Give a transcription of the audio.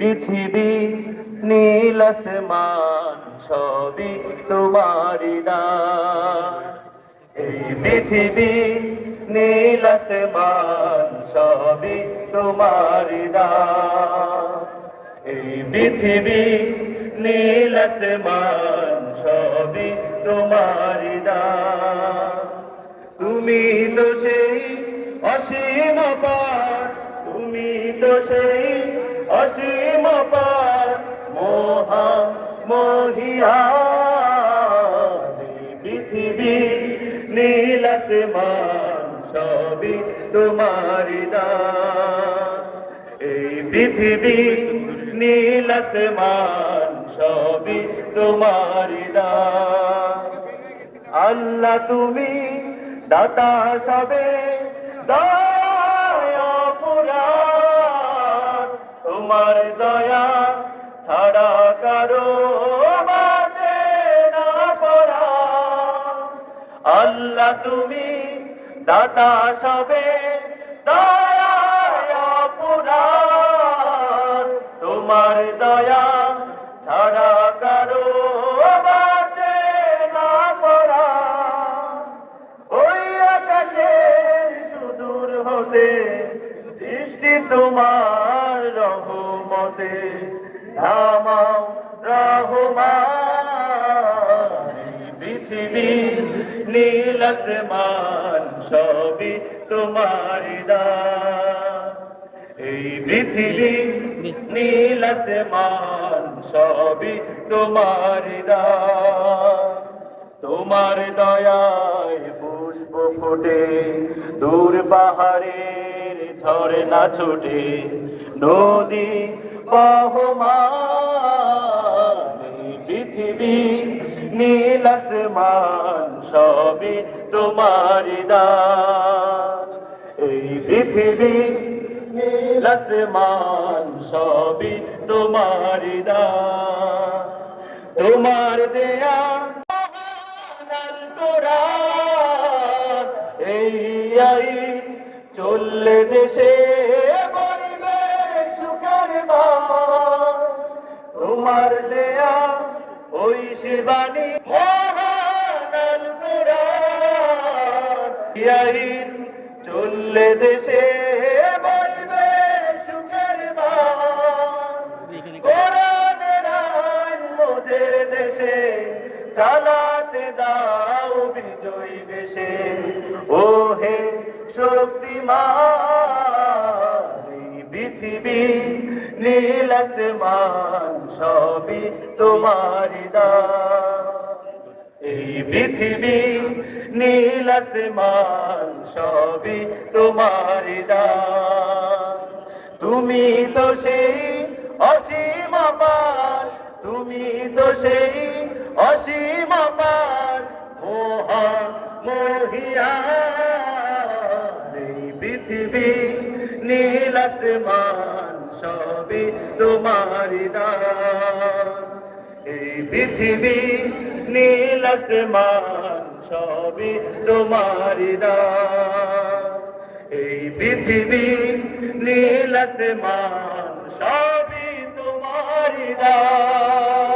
পৃথিবী নীল আসমান সবই তোমারি দান। এই পৃথিবী নীল আসমান সবই তোমারি দান। এই পৃথিবী নীল আসমান সবই তোমারি দান। তুমি তো সেই অসীম পার, তুমি তো সেই অসীম পার, মহা মহিয়ান। পৃথিবী নীল আসমান সবই তোমারি দান। এই পৃথিবী নীল আসমান সবই তোমারি দান। আল্লাহ তুমি দাতা সবে দয়া পুরান, তোমার দয়া ছাড়া কারো বাঁচে না পরাণ। আল্লাহ তুমি দাতা সবে দয়া পুরান, তোমার দয়া ছাড়া কারো বাঁচে না পরাণ। ওই আকাশের সুদূর হতে সৃষ্টি তোমার রহমতে, নামাও রহমান। পৃথিবী নীল আসমান সবই তোমারি দান। এই পৃথিবী নীল আসমান সবই তোমারি দান। তোমার দয়ায় পুষ্প ফোটে, দূর পাহাড়ের ঝরনা ছোটে, নদী বহমান। পৃথিবী নীল আসমান সবই তোমারি দান। এই পৃথিবী নীল আসমান সবই তোমারি দান। তোমার দেয়া এই আইন চললে দেশে বলবে সুখের মান। তোমার দেয়া ওই শিবানী মহান আল কোরআন। এই আইন চললে দেশে বলবে সুখের মান। কোরআনের আইন মোদের দেশে চালাতে দাও বিজয়ী বেশে। ও হে শক্তিমান, পৃথিবী নীল আসমান সবই তোমারি দান। এই পৃথিবী নীল আসমান সবই তোমারি দান। তুমি তো সেই অসীম পার, তুমি তো সেই অসীম পার, মহা মহিয়ান। এই পৃথিবী নীল আসমান সবই তোমারি দান। এই পৃথিবী নীল আসমান সবই তোমারি দান। এই পৃথিবী নীল আসমান সবই তোমারি দান।